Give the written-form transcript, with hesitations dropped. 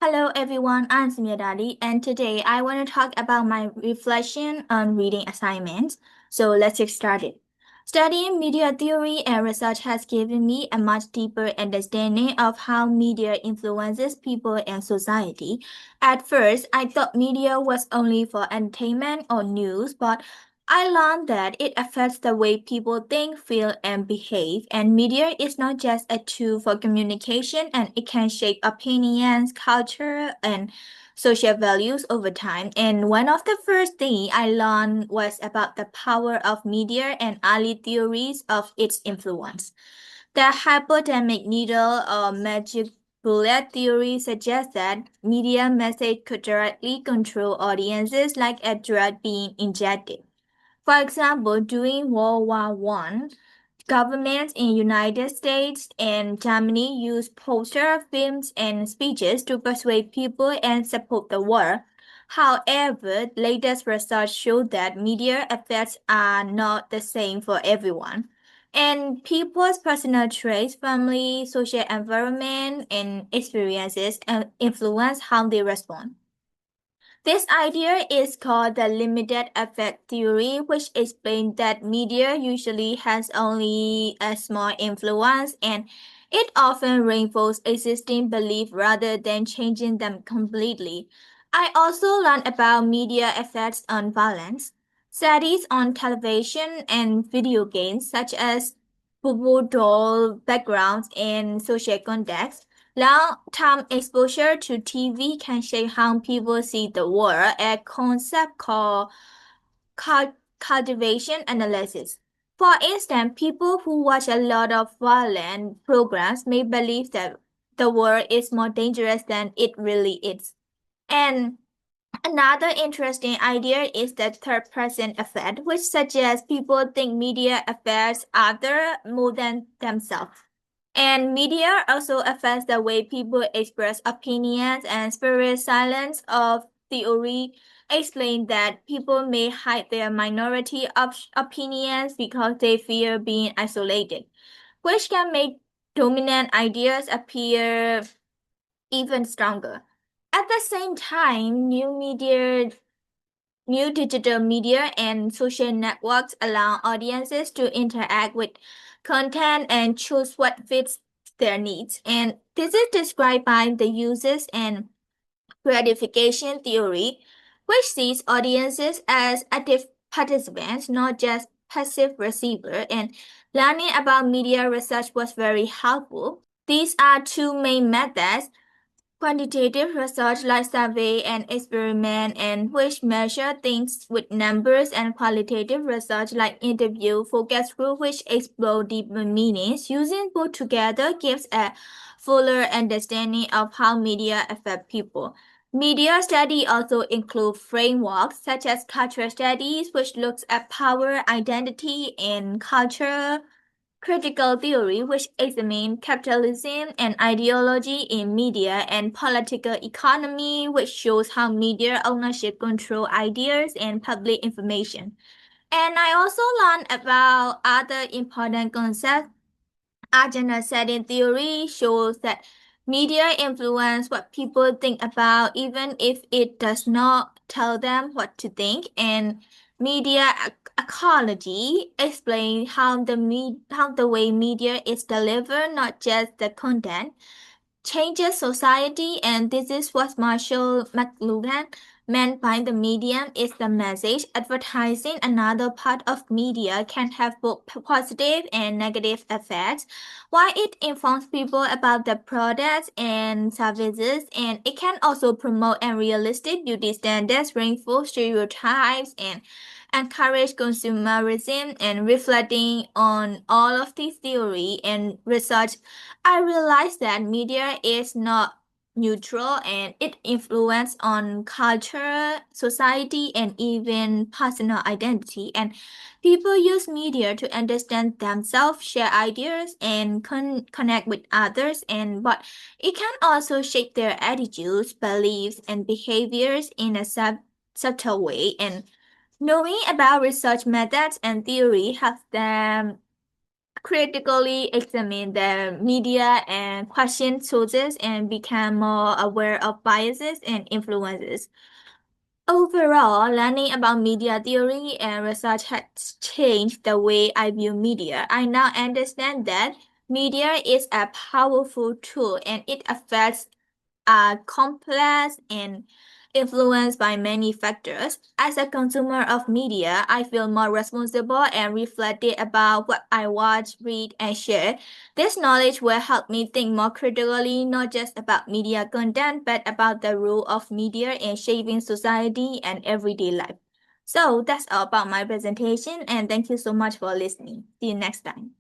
Hello everyone, I'm Hsu Myat Darli, and today I want to talk about my reflection on reading assignments. So let's get started. Studying media theory and research has given me a much deeper understanding of how media influences people and society. At first, I thought media was only for entertainment or news, but I learned that it affects the way people think, feel, and behave. And media is not just a tool for communication, and it can shape opinions, culture, and social values over time. And one of the first things I learned was about the power of media and early theories of its influence. The hypodermic needle or magic bullet theory suggests that media message could directly control audiences like a drug being injected. For example, during World War One, governments in United States and Germany used posters, films, and speeches to persuade people and support the war. However, latest research showed that media effects are not the same for everyone. And people's personal traits, family, social environment, and experiences influence how they respond. This idea is called the limited effect theory, which explains that media usually has only a small influence and it often reinforces existing beliefs rather than changing them completely. I also learned about media effects on violence. Studies on television and video games, such as pivotal backgrounds and social context, long-term exposure to TV can shape how people see the world, a concept called cultivation analysis. For instance, people who watch a lot of violent programs may believe that the world is more dangerous than it really is. And another interesting idea is the third person effect, which suggests people think media affects others more than themselves. And media also affects the way people express opinions and spirit silence of theory explain that people may hide their minority opinions because they fear being isolated, which can make dominant ideas appear even stronger. At the same time, new digital media and social networks allow audiences to interact with content and choose what fits their needs. And this is described by the uses and gratification theory, which sees audiences as active participants, not just passive receivers. And learning about media research was very helpful. These are two main methods: quantitative research like survey and experiment and which measure things with numbers, and qualitative research like interview focus group which explore deeper meanings. Using both together gives a fuller understanding of how media affect people. Media study also include frameworks such as cultural studies, which looks at power, identity, and culture; critical theory, which examines capitalism and ideology in media; and political economy, which shows how media ownership control ideas and public information. And I also learned about other important concepts. Agenda setting theory shows that media influence what people think about, even if it does not tell them what to think. And media ecology explains how the way media is delivered, not just the content, changes society. And this is what Marshall McLuhan meant by the medium is the message. Advertising, another part of media, can have both positive and negative effects. While it informs people about the products and services, and it can also promote unrealistic beauty standards, reinforce stereotypes, and encourage consumerism. And reflecting on all of this theory and research, I realized that media is not neutral and it influences on culture, society, and even personal identity. And people use media to understand themselves, share ideas, and connect with others. And but it can also shape their attitudes, beliefs, and behaviors in a subtle way. And knowing about research methods and theory helps them critically examine the media and question sources and become more aware of biases and influences. Overall, learning about media theory and research has changed the way I view media. I now understand that media is a powerful tool and it affects are complex and influenced by many factors. As a consumer of media, I feel more responsible and reflective about what I watch, read, and share. This knowledge will help me think more critically, not just about media content, but about the role of media in shaping society and everyday life. So that's all about my presentation, and thank you so much for listening. See you next time.